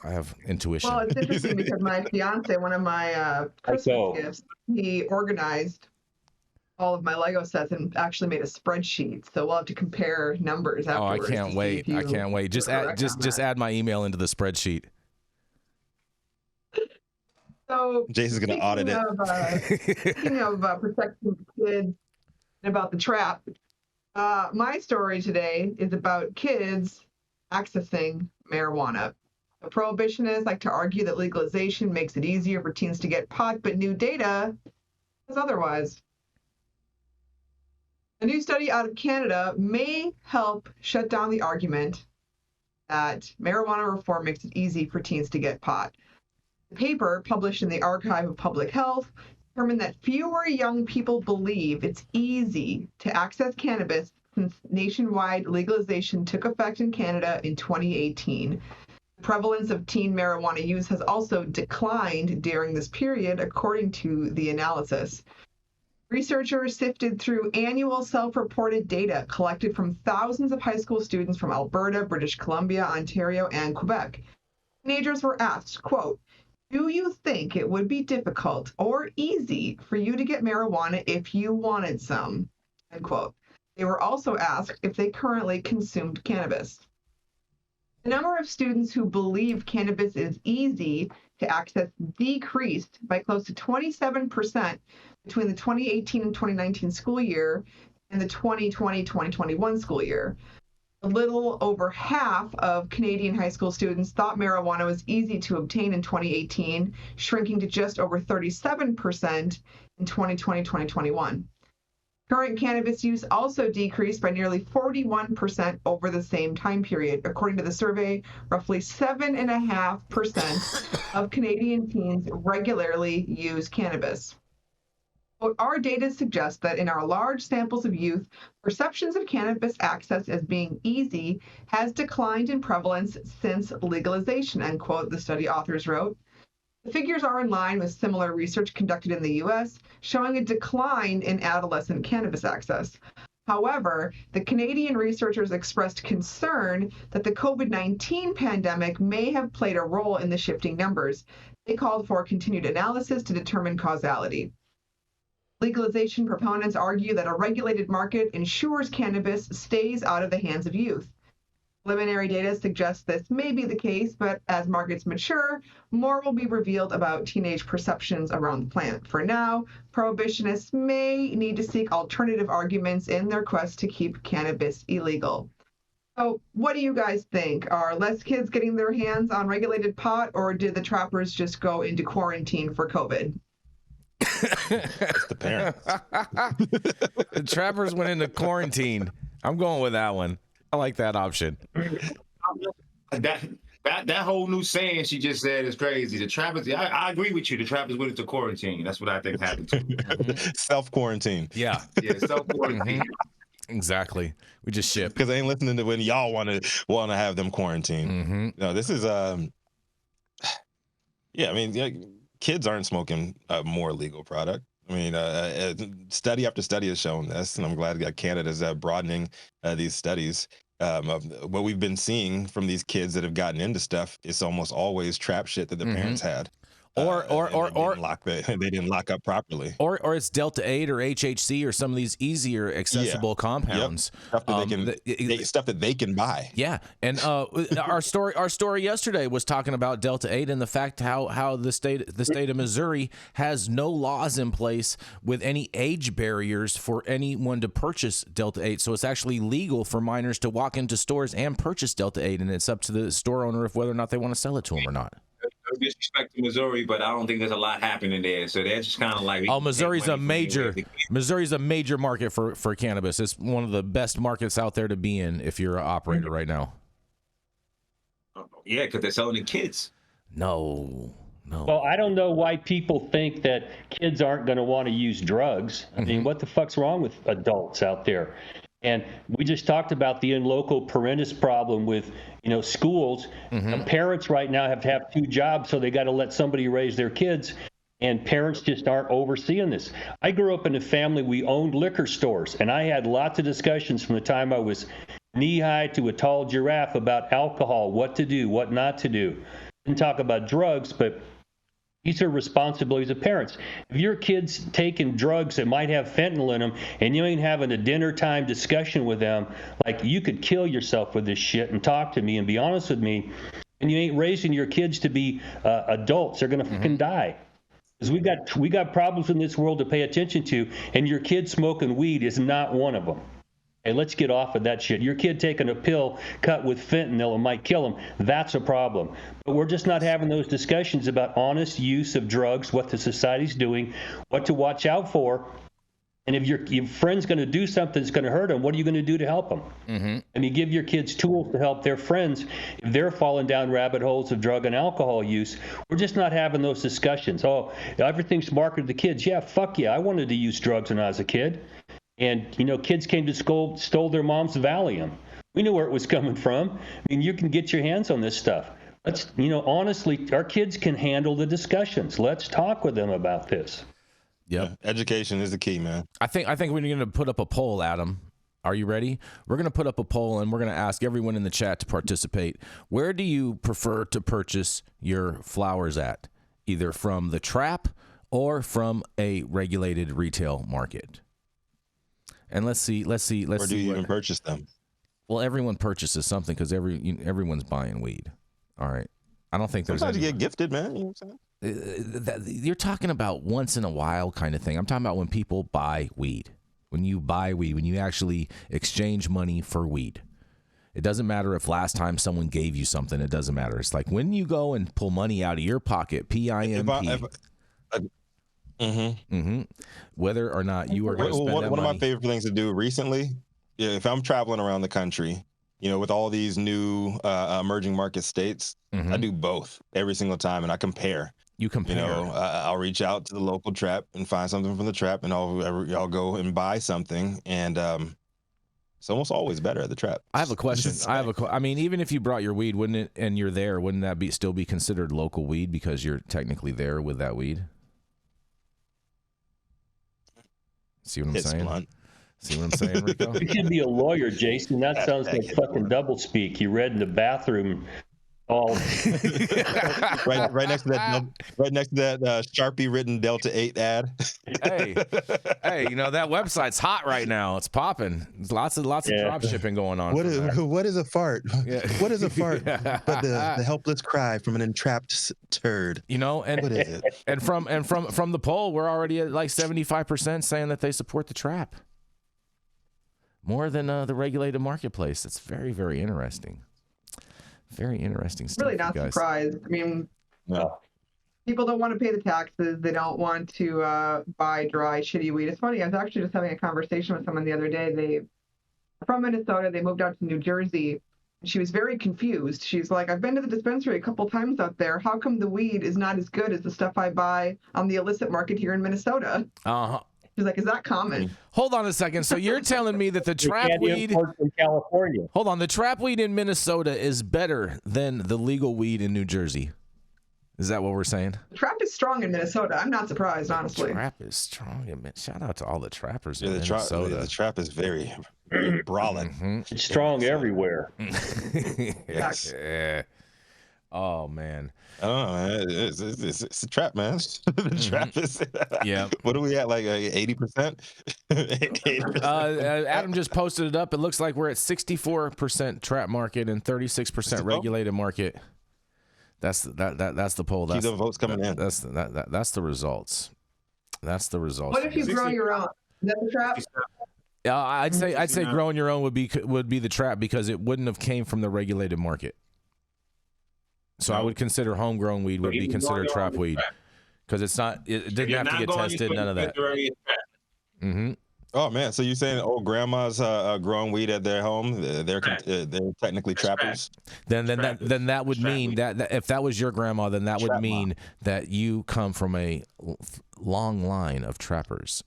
I have intuition. Well, it's interesting because my fiance, one of my Christmas gifts, he organized all of my Lego sets and actually made a spreadsheet. So we'll have to compare numbers afterwards. Oh, I can't wait. I can't wait. Just add my email into the spreadsheet. So Jason's going to audit it. Speaking of protecting kids and about the trap, my story today is about kids accessing marijuana. The prohibitionists like to argue that legalization makes it easier for teens to get pot, but new data says otherwise. A new study out of Canada may help shut down the argument that marijuana reform makes it easy for teens to get pot. The paper, published in the Archive of Public Health, determined that fewer young people believe it's easy to access cannabis since nationwide legalization took effect in Canada in 2018. The prevalence of teen marijuana use has also declined during this period, according to the analysis. Researchers sifted through annual self-reported data collected from thousands of high school students from Alberta, British Columbia, Ontario, and Quebec. Teenagers were asked, quote, "Do you think it would be difficult or easy for you to get marijuana if you wanted some?" End quote. They were also asked if they currently consumed cannabis. The number of students who believe cannabis is easy to access decreased by close to 27% between the 2018 and 2019 school year and the 2020-2021 school year. A little over half of Canadian high school students thought marijuana was easy to obtain in 2018, shrinking to just over 37% in 2020-2021. Current cannabis use also decreased by nearly 41% over the same time period. According to the survey, roughly 7.5% of Canadian teens regularly use cannabis. But our data suggests that in our large samples of youth, perceptions of cannabis access as being easy has declined in prevalence since legalization, end quote, the study authors wrote. The figures are in line with similar research conducted in the U.S., showing a decline in adolescent cannabis access. However, the Canadian researchers expressed concern that the COVID-19 pandemic may have played a role in the shifting numbers. They called for continued analysis to determine causality. Legalization proponents argue that a regulated market ensures cannabis stays out of the hands of youth. Preliminary data suggests this may be the case, but as markets mature, more will be revealed about teenage perceptions around the plant. For now, prohibitionists may need to seek alternative arguments in their quest to keep cannabis illegal. So what do you guys think? Are less kids getting their hands on regulated pot, or did the trappers just go into quarantine for COVID? It's the parents. The trappers went into quarantine. I'm going with that one. I like that option. That whole new saying she just said is crazy. The trappers, I agree with you. The trappers went into quarantine. That's what I think happened to them. Self-quarantine. Yeah. Yeah, self-quarantine. Exactly. We just ship. Because they ain't listening to when y'all want to have them quarantine. No, this is yeah, I mean, kids aren't smoking a more legal product. I mean, study after study has shown this, and I'm glad that Canada's broadening these studies. What we've been seeing from these kids that have gotten into stuff is almost always trap shit that the parents had. Or they didn't lock up properly. Or it's Delta 8 or HHC or some of these easier accessible compounds. Yep. Stuff that they can buy. Yeah. And our story yesterday was talking about Delta 8 and the fact how the state of Missouri has no laws in place with any age barriers for anyone to purchase Delta 8. So it's actually legal for minors to walk into stores and purchase Delta 8, and it's up to the store owner of whether or not they want to sell it to them or not. No disrespect to Missouri, but I don't think there's a lot happening there. So they're just kind of like, Missouri's a major market for cannabis. It's one of the best markets out there to be in if you're an operator right now. Yeah, because they're selling to kids. No. Well, I don't know why people think that kids aren't going to want to use drugs. I mean, what the fuck's wrong with adults out there? And we just talked about the in loco parentis problem with, schools. Parents right now have to have 2 jobs, so they got to let somebody raise their kids. And parents just aren't overseeing this. I grew up in a family, we owned liquor stores, and I had lots of discussions from the time I was knee-high to a tall giraffe about alcohol, what to do, what not to do. Didn't talk about drugs, but these are responsibilities of parents. If your kid's taking drugs that might have fentanyl in them and you ain't having a dinner time discussion with them, like, you could kill yourself with this shit and talk to me and be honest with me, and you ain't raising your kids to be adults, they're going to fucking die. Because we got problems in this world to pay attention to, and your kid smoking weed is not one of them. Hey, let's get off of that shit. Your kid taking a pill cut with fentanyl and might kill him, that's a problem. But we're just not having those discussions about honest use of drugs, what the society's doing, what to watch out for. And if your friend's going to do something that's going to hurt them, what are you going to do to help them? And you give your kids tools to help their friends if they're falling down rabbit holes of drug and alcohol use. We're just not having those discussions. Oh, everything's marketed to kids. Yeah, fuck yeah, I wanted to use drugs when I was a kid. And, kids came to school, stole their mom's Valium. We knew where it was coming from. I mean, you can get your hands on this stuff. Let's, honestly, our kids can handle the discussions. Let's talk with them about this. Yeah, education is the key, man. I think we're going to put up a poll, Adam. Are you ready? We're going to put up a poll, and we're going to ask everyone in the chat to participate. Where do you prefer to purchase your flowers at? Either from the trap or from a regulated retail market? And let's see. Where do you even purchase them? Well, everyone purchases something because everyone's buying weed. All right. I don't think there's. Sometimes you get gifted, man. You know what I'm saying? You're talking about once in a while kind of thing. I'm talking about when people buy weed. When you buy weed, when you actually exchange money for weed. It doesn't matter if last time someone gave you something. It doesn't matter. It's like when you go and pull money out of your pocket, PIMP. Whether or not you are going to spend that money. One of my favorite things to do recently, if I'm traveling around the country, with all these new emerging market states, I do both every single time, and I compare. You compare. I'll reach out to the local trap and find something from the trap, and I'll go and buy something, and it's almost always better at the trap. I have a question. I mean, even if you brought your weed, wouldn't it, and you're there, wouldn't that still be considered local weed because you're technically there with that weed? See what I'm saying? Blunt. See what I'm saying, Rico? You should be a lawyer, Jason. That sounds like fucking double speak. You read in the bathroom all right next to that Sharpie written Delta 8 ad. hey, that website's hot right now. It's popping. There's lots of drop shipping going on. What is a fart? Yeah. What is a fart? But the helpless cry from an entrapped turd. And what is it? And from the poll, we're already at like 75% saying that they support the trap. More than the regulated marketplace. It's very, very interesting. Very interesting stuff. Really not surprised. I mean, people don't want to pay the taxes. They don't want to buy dry, shitty weed. It's funny. I was actually just having a conversation with someone the other day. They're from Minnesota. They moved out to New Jersey. She was very confused. She's like, I've been to the dispensary a couple times out there. How come the weed is not as good as the stuff I buy on the illicit market here in Minnesota? She's like, is that common? Hold on a second. So you're telling me that the trap weed from California. Hold on, the trap weed in Minnesota is better than the legal weed in New Jersey. Is that what we're saying? The trap is strong in Minnesota. I'm not surprised, honestly. The trap is strong. Shout out to all the trappers in Minnesota. The trap is very, very brawling. It's strong everywhere. Yes. Yeah. Oh man. I don't know, man. It's a trap, man. The trap is. Yeah. What are we at? Like 80%? 80%. Adam just posted it up. It looks like we're at 64% trap market and 36% regulated market. That's the poll. That's the votes coming in. That's the results. That's the results. What if you grow your own? Is that the trap? I'd say growing your own would be the trap because it wouldn't have came from the regulated market. So I would consider homegrown weed would be considered trap weed because it didn't have to get tested. None of that. Oh man, so you're saying old grandma's growing weed at their home? They're technically trappers. Then that would mean that if that was your grandma, then that would mean that you come from a long line of trappers